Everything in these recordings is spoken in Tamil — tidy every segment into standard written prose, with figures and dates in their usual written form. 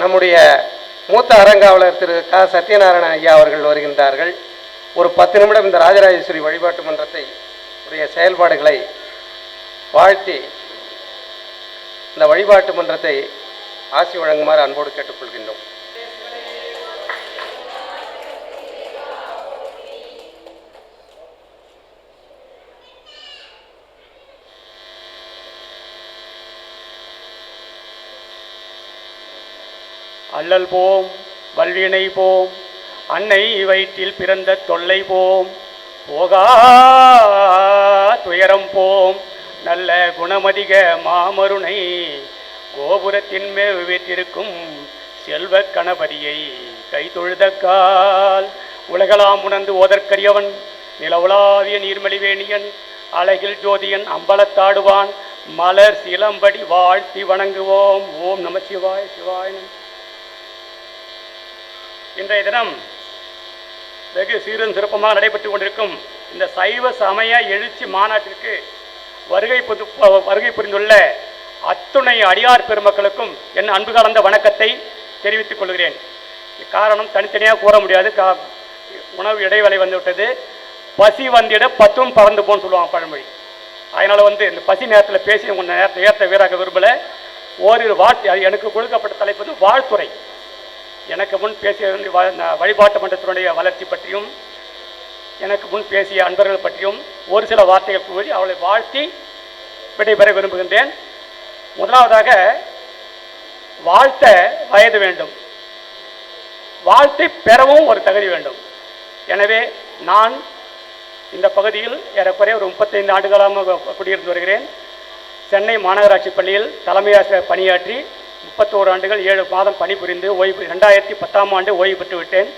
நம்முடைய மூத்த அறங்காவலர் திரு க சத்யநாராயண ஐயா அவர்கள் வருகின்றார்கள். ஒரு 10 நிமிடம் இந்த ராஜராஜேஸ்வரி வழிபாட்டு மன்றத்தை உடைய செயல்பாடுகளை வாழ்த்தி இந்த வழிபாட்டு மன்றத்தை ஆசி வழங்குமாறு அன்போடு கேட்டுக்கொள்கின்றோம். அல்லல் போம் வல்வினை போம் அன்னை வயிற்றில் பிறந்த தொல்லை போம் போகா துயரம் போம் நல்ல குணமதிக மாமருணை கோபுரத்தின் மேல் வீற்றிருக்கும் செல்வ கணபதியை கை தொழுதக்கால் உலகலாம் உணர்ந்து ஓதற்கரியவன் நிலவுலாவிய நீர்மலிவேணியன் அழகில் ஜோதியன் அம்பலத்தாடுவான் மலர் சிலம்படி வாழ்த்தி வணங்குவோம். ஓம் நம சிவாய சிவாய. இன்றைய தினம் வெகு சீரும் சிறப்புமாக நடைபெற்று கொண்டிருக்கும் இந்த சைவ சமய எழுச்சி மாநாட்டிற்கு வருகை புரிந்துள்ள அத்துணை அடியார் பெருமக்களுக்கும் என் அன்பு கலந்த வணக்கத்தை தெரிவித்துக் கொள்கிறேன். காரணம் தனித்தனியாக கூற முடியாது. உணவு இடைவேளை வந்துவிட்டது. பசி வந்திட பத்தும் பறந்து போன்னு சொல்லுவாங்க பழமொழி. அதனால் இந்த பசி நேரத்தில் பேசி உங்கள் நேரத்தை ஏற்ற வீராக விரும்பலை. ஓரிரு வார்த்தை, அது எனக்கு கொடுக்கப்பட்ட தலைப்பு வாழ்த்துறை. எனக்கு முன் பேசிய வழிபாட்டு மன்றத்தினுடைய வளர்ச்சி பற்றியும் எனக்கு முன் பேசிய அன்பர்கள் பற்றியும் ஒரு சில வார்த்தைகள் கூறி அவளை வாழ்த்தி விடைபெற விரும்புகின்றேன். முதலாவதாக, வாழ்த்த வயது வேண்டும், வாழ்த்தை பெறவும் ஒரு தகுதி வேண்டும். எனவே நான் இந்த பகுதியில் ஏறக்குறைய ஒரு 35 ஆண்டுகளாக குடியிருந்து வருகிறேன். சென்னை மாநகராட்சி பள்ளியில் தலைமை ஆசிரியர் பணியாற்றி 31 ஆண்டுகள் 7 மாதம் பணிபுரிந்து ஓய்வு 2010ஆம் ஆண்டு ஓய்வு பெற்று விட்டேன்.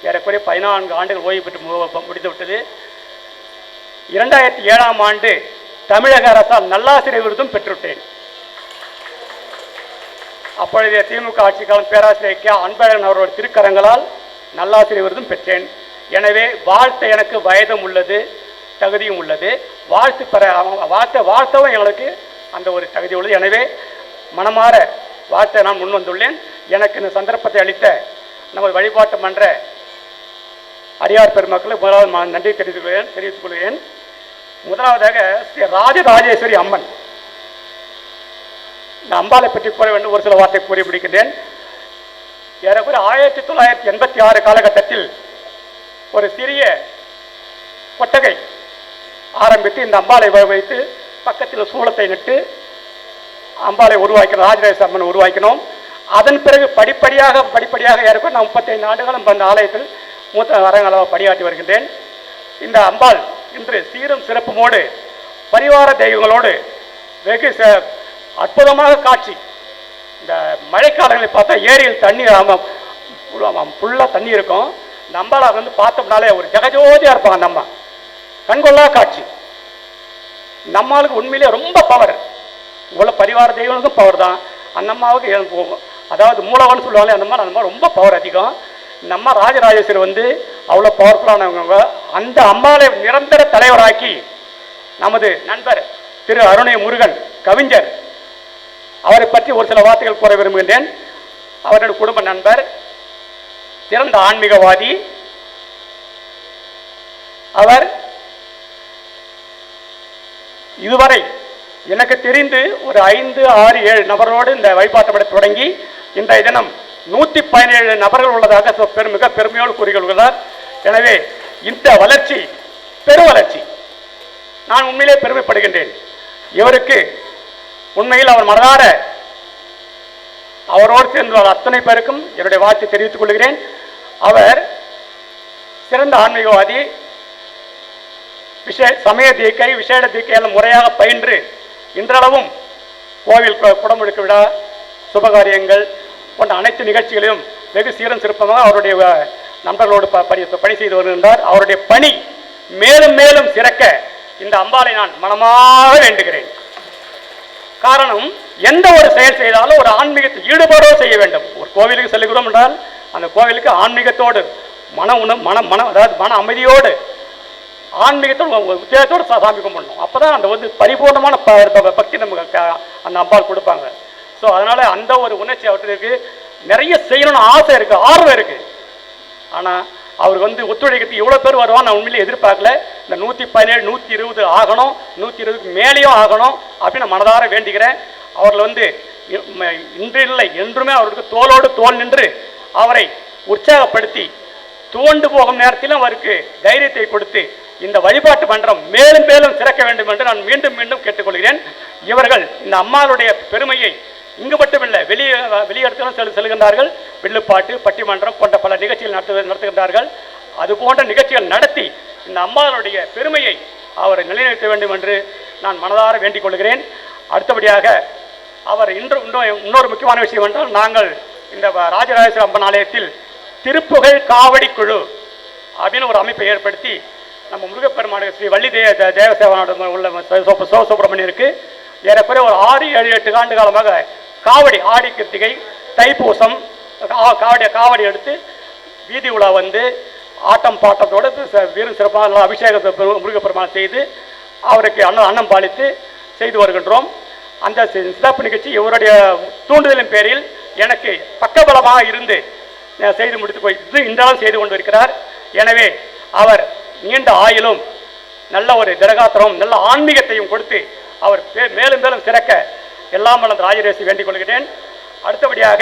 ஏறக்குறைய 14 ஆண்டுகள் ஓய்வு பெற்று முடித்துவிட்டது. 2007ஆம் ஆண்டு தமிழக அரசால் நல்லாசிரியர் விருதும் பெற்றுவிட்டேன். அப்பொழுதைய திமுக ஆட்சி காலம் பேராசிரியர் கே அன்பழகன் அவரோட திருக்கரங்களால் நல்லாசிரியர் விருதும் பெற்றேன். எனவே வாழ்த்த எனக்கு வயதும் உள்ளது, தகுதியும் உள்ளது. வாழ்த்தவும் எங்களுக்கு அந்த ஒரு தகுதி உள்ளது. எனவே மனமாற வாழ்த்த நான் முன் வந்துள்ளேன். எனக்கு இந்த சந்தர்ப்பத்தை அளித்த நமது வழிபாட்டு மன்ற அடியார் பெருமக்களுக்கு முதலாவது நன்றி தெரிவித்துக் கொள்கிறேன். முதலாவதாக ஸ்ரீ ராஜராஜேஸ்வரி அம்மன், இந்த அம்பாளை பற்றி கூற வேண்டும். ஒரு சில வார்த்தை கூறி முடிக்கின்றேன். ஏறக்குறைய 1986 காலகட்டத்தில் ஒரு சிறிய கொட்டகை ஆரம்பித்து இந்த அம்பாளை வைத்து பக்கத்தில் சூளத்தை நட்டு அம்பாளை உருவாக்கினோம், ராஜராஜேஸ்வரி அம்மன் உருவாக்கினோம். அதன் பிறகு படிப்படியாக ஏற்கும் நான் 35 ஆண்டுகளும் அந்த ஆலயத்தில் மூத்த அரங்களவாக பணியாற்றி வருகின்றேன். இந்த அம்பாள் இன்று சீரும் சிறப்புமோடு பரிவார தெய்வங்களோடு வெகு அற்புதமாக காட்சி. இந்த மழைக்காலங்களில் பார்த்தா ஏரியில் தண்ணி ஃபுல்லாக தண்ணி இருக்கும். இந்த அம்பாளை பார்த்தோம்னாலே ஒரு ஜெகஜோதியாக இருப்பாங்க. அந்த அம்மா கண்கொள்ளா காட்சி. இந்த அம்மாவுக்கு உண்மையிலே ரொம்ப பவர். உள்ள பரிவார தெய்வங்களுக்கும் பவர் தான். அந்த அம்மாவுக்கு அதாவது மூலவன் சொல்லுவாங்களே, அந்த அம்மா ரொம்ப பவர் அதிகம். இந்த அம்மா ராஜராஜேஸ்வரி அவ்வளோ பவர்ஃபுல்லானவங்க. அந்த அம்மாவை நிரந்தர தலைவராக்கி நமது நண்பர் திரு அருணை முருகன் கவிஞர், அவரை பற்றி ஒரு சில வார்த்தைகள் கூற விரும்புகின்றேன். அவருடைய குடும்ப நண்பர், சிறந்த ஆன்மீகவாதி. அவர் இதுவரை எனக்கு தெரிந்து ஒரு 5, 6, 7 நபரோடு இந்த வழிபாட்டு மடத்தை தொடங்கி இன்றைய தினம் 117 நபர்கள் உள்ளதாக மிக பெருமையோடு கூறுகிறார். எனவே இந்த வளர்ச்சி பெருவளர்ச்சி. நான் உண்மையிலே பெருமைப்படுகின்றேன். இவருக்கு உண்மையில் அவர் மனதார அவரோடு சேர்ந்த அத்தனை பேருக்கும் என்னுடைய வாழ்த்தை தெரிவித்துக் கொள்கிறேன். அவர் சிறந்த ஆன்மீகவாதி. சமய தீக்கை, விசேட தீக்கை எல்லாம் முறையாக பயின்று இன்றளவும் கோவில் குடமுழுக்கு விழா, சுபகாரியங்கள் போன்ற அனைத்து நிகழ்ச்சிகளையும் வெகு சீரம் சிறப்பமாக அவருடைய நண்பர்களோடு பணி செய்து வருகின்றார். அவருடைய பணி மேலும் மேலும் சிறக்க இந்த அம்பாளை நான் மனமாக வேண்டுகிறேன். காரணம், எந்த ஒரு செயல் செய்தாலும் ஒரு ஆன்மீகத்தை ஈடுபாடோ செய்ய வேண்டும். ஒரு கோவிலுக்கு செல்கிறோம் என்றால் அந்த கோவிலுக்கு ஆன்மீகத்தோடு அதாவது மன அமைதியோடு ஆன்மீகத்தோடு உத்தியோகத்தோடு சாமி கும்பிடணும். அப்போ தான் அந்த பரிபூர்ணமான பக்தி நமக்கு அந்த அம்பாள் கொடுப்பாங்க. ஸோ அதனால் அந்த ஒரு உணர்ச்சி அவற்றுக்கு நிறைய செய்யணும்னு ஆசை இருக்குது, ஆர்வம் இருக்குது. ஆனால் அவருக்கு வந்து ஒத்துழைக்கிறதுக்கு இவ்வளோ பேர் வருவான் நான் உண்மையிலே எதிர்பார்க்கல. இந்த 117 120 ஆகணும், 120க்கு மேலேயும் ஆகணும் அப்படின்னு நான் மனதார வேண்டிக்கிறேன். அவர்கள் வந்து இன்று இல்லை என்றுமே அவருக்கு தோளோடு தோல் நின்று அவரை உற்சாகப்படுத்தி துவண்டு போகும் நேரத்திலும் அவருக்கு தைரியத்தை கொடுத்து இந்த வழிபாட்டு மன்றம் மேலும் மேலும் சிறக்க வேண்டும் என்று நான் மீண்டும் மீண்டும் கேட்டுக்கொள்கிறேன். இவர்கள் இந்த அம்மாளுடைய பெருமையை இங்கு மட்டுமில்லை, வெளியிடத்திலும் செல்கின்றார்கள். வில்லுப்பாட்டு, பட்டிமன்றம் போன்ற பல நிகழ்ச்சிகள் நடத்துகின்றார்கள். அது போன்ற நிகழ்ச்சிகள் நடத்தி இந்த அம்மாளுடைய பெருமையை அவர் நிலைநிறுத்த வேண்டும் என்று நான் மனதார வேண்டிக் கொள்கிறேன். அடுத்தபடியாக அவர் இன்னொரு முக்கியமான விஷயம் என்றால், நாங்கள் இந்த ராஜராஜேஸ்வரி அம்மன் ஆலயத்தில் திருப்புகழ் காவடி குழு அப்படின்னு ஒரு அமைப்பை ஏற்படுத்தி நம்ம முருகப்பெருமான ஸ்ரீ வள்ளி தேவசேவனோட உள்ள சிவசுப்பிரமணியருக்கு ஏறக்குறைய ஒரு 6-7-8 ஆண்டு காலமாக காவடி, ஆடி கிருத்திகை, தைப்பூசம் காவடி எடுத்து வீதி உலா வந்து ஆட்டம் பாட்டத்தோடு வீரும் சிறப்பாக அபிஷேகத்தை முருகப்பெருமான் செய்து அவருக்கு அன்னம் பாலித்து செய்து வருகின்றோம். அந்த சிறப்பு நிகழ்ச்சி இவருடைய தூண்டுதலின் பேரில் எனக்கு பக்கபலமாக இருந்து செய்து முடித்து இந்த நாள் செய்து கொண்டு இருக்கிறார். எனவே அவர் நீண்ட ஆயிலும் நல்ல ஒரு திரகாத்திரம், நல்ல ஆன்மீகத்தையும் கொடுத்து அவர் மேலும் மேலும் சிறக்க எல்லாம் வளர்ந்த ராஜராஜேஸ்வரி வேண்டிக் கொள்கிறேன். அடுத்தபடியாக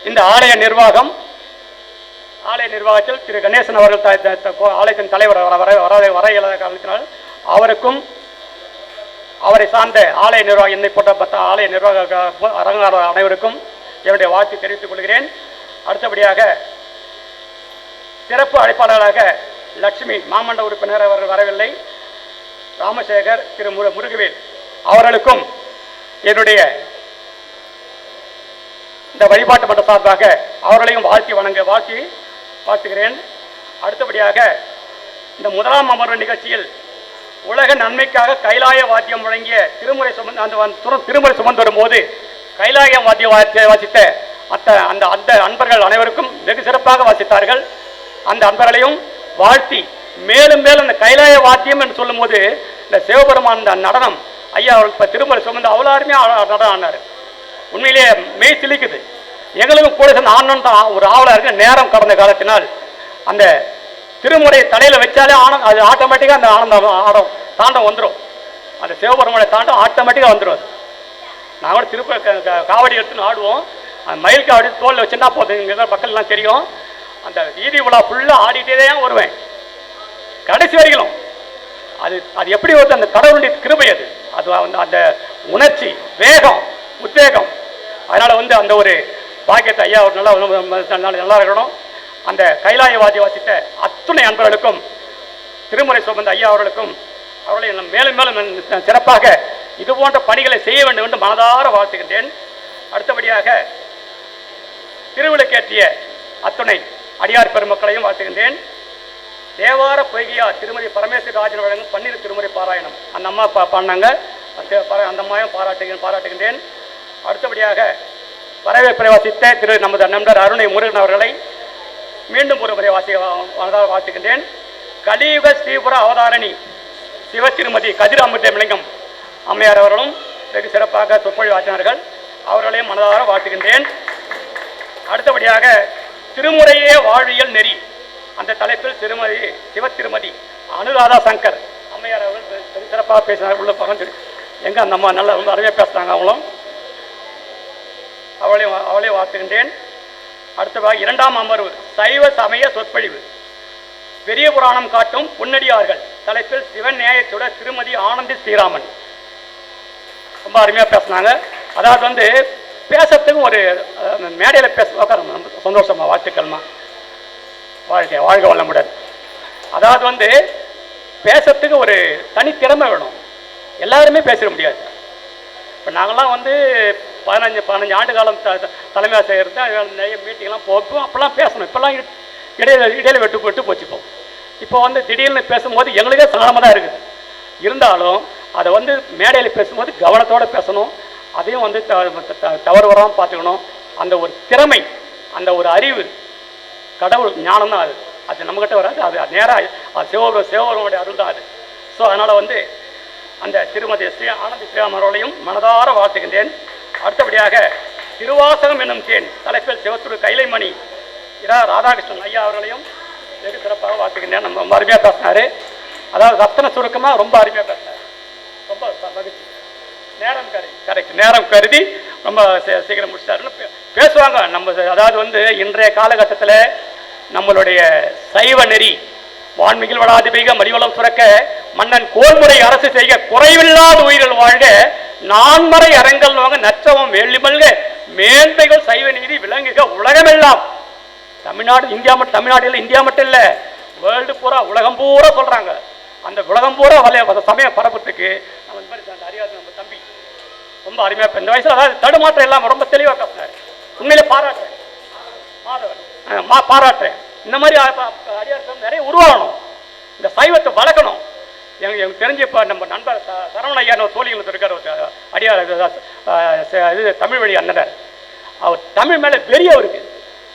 இந்த ஆலய நிர்வாகத்தில் திரு கணேசன் அவர்கள் ஆலயத்தின் தலைவர் வர இயலாத காரணத்தினால் அவருக்கும் அவரை சார்ந்த ஆலய நிர்வாகம் என்னை போட்ட ஆலய நிர்வாக அரங்காளர் அனைவருக்கும் என்னுடைய வாழ்த்து தெரிவித்துக் கொள்கிறேன். அடுத்தபடியாக சிறப்பு அழைப்பாளர்களாக லட்சுமி மாமண்ட உறுப்பினர் அவர்கள் வரவில்லை, ராமசேகர், திரு முருகவேல் அவர்களுக்கும் என்னுடைய இந்த வழிபாட்டு மன்ற சார்பாக அவர்களையும் வாழ்த்துகிறேன். அடுத்தபடியாக இந்த முதலாம் அமர்வு நிகழ்ச்சியில் உலக நன்மைக்காக கைலாய வாத்தியம் வழங்கிய திருமுறை சுமந்து வரும்போது கைலாய வாத்தியம் வாசித்த அந்த அன்பர்கள் அனைவருக்கும் வெகு சிறப்பாக வாசித்தார்கள். அந்த அன்பர்களையும் வாழ்த்தி மேலும் மேலும் அந்த கைலாய வாத்தியம் என்று சொல்லும் போது இந்த சிவபெருமான் அந்த நடனம் ஐயா அவர்கள் இப்போ திருமுறை சுமந்து அவ்வளோ அருமையாக நடனம் ஆனார். உண்மையிலேயே மெய் சிலிக்குது. எங்களுக்கும் கூட சேர்ந்து ஆனந்தம் தான் ஒரு ஆவலாக இருக்க நேரம் கடந்த காலத்தினால் அந்த திருமுறை தலையில் வச்சாலே அது ஆட்டோமேட்டிக்காக அந்த ஆனந்தம் தாண்டம் வந்துடும். அந்த சிவபெருமானை தாண்டம் ஆட்டோமேட்டிக்காக வந்துடும். நான் கூட திருப்ப காவடி எடுத்துன்னு ஆடுவோம். அந்த மயில் காவடி தோலில் வச்சுன்னா போதும், இங்கே மக்கள்லாம் தெரியும். அந்த வீதி உலா ஃபுல்லாக ஆடிட்டே தான் வருவேன் கடைசி வரைக்கும். அது எப்படி வருது? அந்த கடவுளுடைய கிருபை. அது அந்த உணர்ச்சி, வேகம், உத்வேகம். அதனால் அந்த ஒரு பாக்கியத்தை ஐயா ஒரு நல்லா இருக்கணும். அந்த கைலாயவாதி வாசித்த அத்துணை அன்பர்களுக்கும் திருமுறை சுமந்த ஐயா அவர்களுக்கும் அவர்களை மேலும் மேலும் சிறப்பாக இது போன்ற பணிகளை செய்ய வேண்டும் என்று மனதார வாழ்த்துகின்றேன். அடுத்தபடியாக திருவிளக்கேற்றிய அத்துணை அடியார் பெருமக்களையும் வாழ்த்துகின்றேன். தேவார பொய்கையார் திருமதி பரமேஸ்வரி ராஜன் வழங்கும் 12 திருமுறை பாராயணம் அந்த அம்மா பாடினாங்க. அந்த அம்மாவையும் பாராட்டுகின்றேன். அடுத்தபடியாக வரவேற்பை வாசித்த நமது நண்பர் அருணை முருகன் அவர்களை மீண்டும் ஒரு முறை வாழ்த்துகின்றேன். கலியுக ஸ்ரீபுர அவதாரணி சிவ திருமதி கதிராமிர்தலிங்கம் அம்மையார் அவர்களும் வெகு சிறப்பாக சொற்பொழிவு ஆற்றினார்கள். அவர்களையும் மனதார வாழ்த்துகின்றேன். அடுத்தபடியாக திருமுறையே வாழ்வியல் நெறி அந்த தலைப்பில் சிவ திருமதி அனுராதா சங்கர் அம்மையார் அவர்கள் வெகு சிறப்பாக பேசினார்கள். உள்ள பகஞ்சு எங்கே அந்த அம்மா நல்லா ரொம்ப அருமையாக பேசுகிறாங்க. அவளையும் வாழ்த்துகின்றேன். அடுத்ததாக 2ஆம் அமர்வு சைவ சமய சொற்பொழிவு பெரிய புராணம் காட்டும் பொன்னடியார்கள் தலைப்பில் சிவன் நியாயச்சுடர் திருமதி ஆனந்தி ஸ்ரீராமன் ரொம்ப அருமையாக பேசினாங்க. அதாவது பேசுறதுக்கு ஒரு மேடையில் பேச சந்தோஷமா, வாழ்த்துக்கள்மா, வாழ்க வளமுடன். அதாவது பேசுறதுக்கு ஒரு தனித்திறமை வேணும். எல்லாருமே பேசிட முடியாது. இப்போ நாங்கள்லாம் 15 ஆண்டு காலம் தலைமை ஆசிரியர் தான் நிறைய மீட்டிங்லாம் போகும். அப்போல்லாம் பேசணும். இப்போல்லாம் இடையில வெட்டு போச்சுப்போம். இப்போ திடீர்னு பேசும்போது எங்களுக்கே சங்கடமாக தான் இருக்குது. இருந்தாலும் அதை மேடையில் பேசும்போது கவனத்தோடு பேசணும். அதையும் தவறு வராமல் பார்த்துக்கணும். அந்த ஒரு திறமை, அந்த ஒரு அறிவு, கடவுள் ஞானம் தான் அது நம்மகிட்ட வராது. அது நேராக சிவபெருமானுடைய அருள் தான் அது. ஸோ அதனால் அந்த திருமதி ஆனந்தி ஸ்ரீராமன் அவர்களையும் மனதார வாழ்த்துகின்றேன். அடுத்தபடியாக திருவாசகம் என்னும் தேன் தலைப்பில் சிவத்துரு கைலைமணி இரா ராதாகிருஷ்ணன் ஐயா அவர்களையும் வெகு சிறப்பாக வாழ்த்துக்கின்றேன். நம்ம ரொம்ப அருமையாக பேசினார். அதாவது ரத்தன சுருக்கமாக ரொம்ப அருமையாக பேசினார். ரொம்ப மகிழ்ச்சி. நேரம் கருதி ரொம்ப சீக்கிரம் முடிச்சிட்டாருன்னு பேசுவாங்க. நம்ம அதாவது வந்து இன்றைய காலகட்டத்தில் நம்மளுடைய சைவ நெறி வான்மிகில் வளாதிபீக மலிவளம் சுரக்க மன்னன் கோல்முறை அரசு செய்க குறைவில்லாத உயிர்கள் வாழ்க நான்மறை அரங்கல் வாங்க நச்சவம் வேள்ளிமல்க மேன்மைகள் சைவ நீதி விளங்குக உலகமெல்லாம். தமிழ்நாடு தமிழ்நாட்டில் இந்தியா மட்டும் இல்லை, வேர்ல்டு பூரா உலகம் பூரா சொல்றாங்க. அந்த உலகம் பூரா சமய பரப்புறதுக்கு நம்ம இந்த மாதிரி அறியாத நம்ம தம்பி ரொம்ப அருமையாக இந்த வயசுல அதாவது தடுமாற்றம் இல்லாமல் ரொம்ப தெளிவாக பேசினார். உண்மையிலே பாராட்டுறேன். மாதவன் பாராட்டுறேன். இந்த மாதிரி அடியார் நிறைய உருவாகணும், இந்த சைவத்தை வளர்க்கணும். எனக்கு தெரிஞ்சு இப்போ நம்ம நண்பர் சரவண ஐயா தோழிகளுக்கு இருக்கார் அடியார் இது தமிழ் வழி அண்ணனர். அவர் தமிழ் மேலே வெறிய இருக்கு.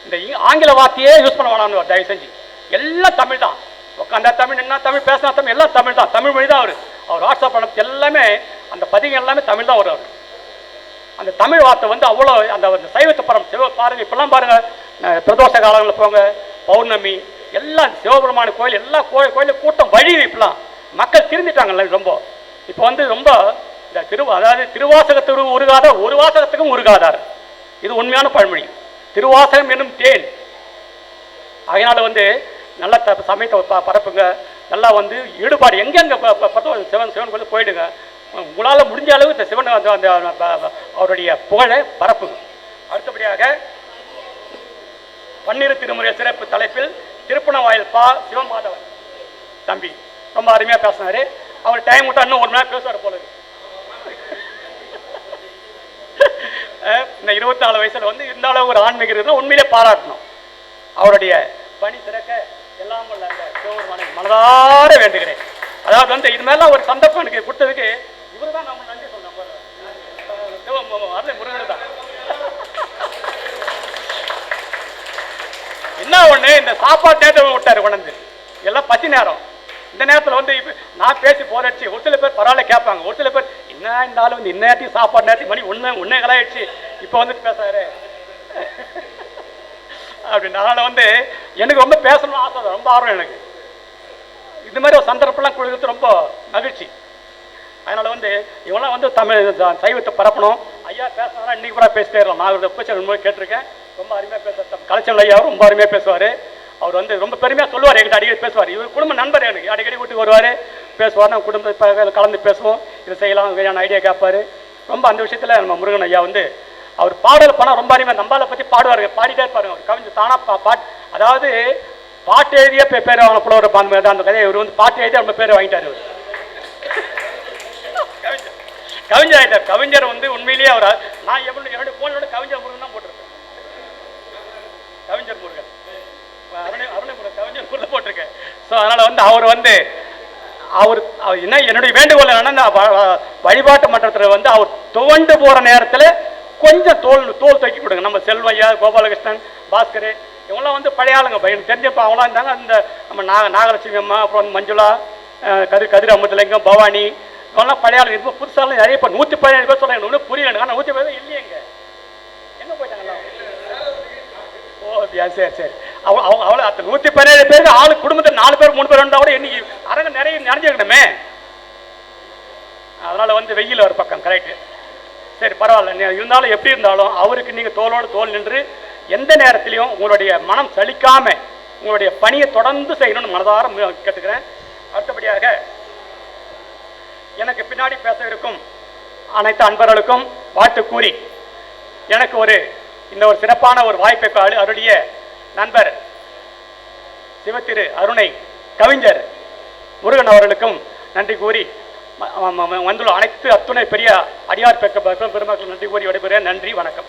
இந்த ஆங்கில வார்த்தையே யூஸ் பண்ண வேணாம்னு தயவு செஞ்சு எல்லாம் தமிழ் தான். உட்காந்தா தமிழ், என்ன தமிழ், பேசினா தமிழ், எல்லாம் தமிழ் தான். தமிழ் மொழி தான் அவர் வாட்ஸ்அப் பண்ண எல்லாமே அந்த பதிகம் எல்லாமே தமிழ் தான் வரும். அந்த தமிழ் வார்த்தை வந்து அவ்வளோ அந்த சைவத்தை பாருங்க. இப்பெல்லாம் பாருங்க, பிரதோஷ காலங்களில் போங்க, பௌர்ணமி எல்லாம் சிவபெருமான கோயில் எல்லா கோயிலும் கூட்டம் வழி. இப்பெல்லாம் மக்கள் திருந்திட்டாங்கல்ல ரொம்ப. இப்போ வந்து ரொம்ப இந்த அதாவது திருவாசகத்துக்கு உருகாதார், ஒரு வாசகத்துக்கும் உருகாதார். இது உண்மையான பழமொழி. திருவாசகம் என்னும் தேன். அதனால வந்து நல்லா சமயத்தை பரப்புங்க. நல்லா வந்து ஈடுபாடு எங்கெங்க சிவன் கோயில் போயிடுங்க. உங்களால் முடிஞ்ச அளவு இந்த சிவன் அவருடைய புகழை பரப்புங்க. அடுத்தபடியாக பன்னிரு திருமுறை சிறப்பு தலைப்பில் திருப்பணவாயில் சிவமாதவன் தம்பி ரொம்ப அருமையாக பேசினாரு. அவர் டைம் விட்டா இன்னும் 1 மணி நேரம் பேசுவார் போல. இந்த 24 வயசுல வந்து இந்த அளவு ஒரு ஆன்மீக இருந்தால் உண்மையிலே பாராட்டணும். அவருடைய பணி சிறக்க எல்லாம் உள்ள அந்த சிவபெருமானை மனதார வேண்டுகிறேன். அதாவது வந்து இது மேலாம் ஒரு சந்தர்ப்பம் எனக்கு கொடுத்ததுக்கு இவரு தான் நம்ம நன்றி சொல்லணும். முருகன் தான். என்ன ஒண்ணு, இந்த சாப்பாடு நேரத்தை விட்டாரு கொண்டு எல்லாம் பசி நேரம். இந்த நேரத்தில் வந்து இப்போ நான் பேசி போராடிச்சு. ஒரு சில பேர் பரவாயில்ல கேட்பாங்க, ஒரு சில பேர் என்ன இருந்தாலும் வந்து இந்நேரத்தையும் சாப்பாடு நேரத்துக்கு மணி ஒன்னே கலாயிடுச்சு இப்போ வந்துட்டு பேசுறாரு அப்படின்னால வந்து எனக்கு ரொம்ப பேசணும்னு ஆசை, ரொம்ப ஆர்வம் எனக்கு. இது மாதிரி ஒரு சந்தர்ப்பம்லாம் கொடுக்குறது ரொம்ப மகிழ்ச்சி. அதனால வந்து இவங்களாம் வந்து தமிழ் சைவத்தை பரப்பணும். ஐயா பேசினா இன்னைக்கு கூட பேசிட்டே இருக்கலாம். நான் ஒரு பேச்சு கேட்டிருக்கேன். ரொம்ப அருமையாக பேசுவார். கலைச்சல் ஐயா ரொம்ப அருமையாக பேசுவார். அவர் வந்து ரொம்ப பெருமையாக சொல்லுவார், எங்கிட்ட அடிக்கடி பேசுவார். இவர் குடும்ப நண்பர், எனக்கு அடிக்கடி வீட்டுக்கு வருவார், பேசுவார். நான் குடும்ப கலந்து பேசுவோம், இது செய்யலாம் வேணான ஐடியா கேட்பார். ரொம்ப அந்த விஷயத்தில் நம்ம முருகன் ஐயா வந்து அவர் பாடல் பண்ணால் ரொம்ப அருமையாக நம்பாலை பற்றி பாடுவாருங்க, பாடிட்டே இருப்பாருங்க. அவர் கவிஞர் தானாக அதாவது பாட்டு எழுதிய பேர் அவங்க புலவர் பாந்து அந்த கதையை இவர் வந்து பாட்டு எழுதிய ரொம்ப பேர் வாங்கிட்டார். இவர் கவிஞர் ஆகிட்டார். கவிஞர் வந்து உண்மையிலேயே அவர் நான் என்னுடைய போனோட கவிஞர் முருகன் தான் போட்டிருக்கேன். கவிஞர் முருகன் அருணை முருகன் கவிஞர் முருகன் போட்டிருக்கேன். ஸோ அதனால் வந்து அவர் என்ன என்னுடைய வேண்டுகோள் என்னன்னா, வழிபாட்டு மன்றத்தில் வந்து அவர் துவண்டு போகிற நேரத்தில் கொஞ்சம் தோல் தூக்கி கொடுங்க. நம்ம செல்வையா, கோபாலகிருஷ்ணன், பாஸ்கர் இவங்களாம் வந்து பழைய ஆளுங்க. எனக்கு தெரிஞ்சப்போ அவங்களாம் இருந்தாங்க. அந்த நம்ம நாகலட்சுமி அம்மா, அப்புறம் வந்து மஞ்சுளா, கதிர் அமுதலிங்கம், பவானி இவங்களாம் பழைய ஆளுங்க. இப்போ புதுசாக நிறைய பேர் 117 பேர் சொல்கிறாங்க. ஒன்றும் புரியல. ஆனால் 117 இல்லையேங்க, எங்கே போயிட்டாங்களா? ஓ அப்படியா, சரி. அவ்வளோ 117 பேருக்கு ஆளு குடும்பத்தில் 4 பேர் 3 பேர் இருந்தால் கூட இன்னைக்கு அரங்க நிறைய நினைஞ்சிருக்கணுமே. அதனால் வந்து வெயில் ஒரு பக்கம் கரெக்டு. சரி பரவாயில்ல. இருந்தாலும் எப்படி இருந்தாலும் அவருக்கு நீங்கள் தோளோடு தோல் நின்று எந்த நேரத்திலையும் உங்களுடைய மனம் சலிக்காமல் உங்களுடைய பணியை தொடர்ந்து செய்யணும்னு மனதார கேட்டுக்கிறேன். அடுத்தபடியாக எனக்கு பின்னாடி பேச இருக்கும் அனைத்து அன்பர்களுக்கும் வாழ்த்து கூறி எனக்கு இந்த ஒரு சிறப்பான ஒரு வாய்ப்பை அருளிய நண்பர் சிவத்திரு அருணை கவிஞர் முருகன் அவர்களுக்கும் நன்றி கூறி வந்துள்ள அனைத்து அத்துணை பெரிய அடியார் பெருமக்கள் நன்றி கூறி விடைபெறுகிறேன். நன்றி, வணக்கம்.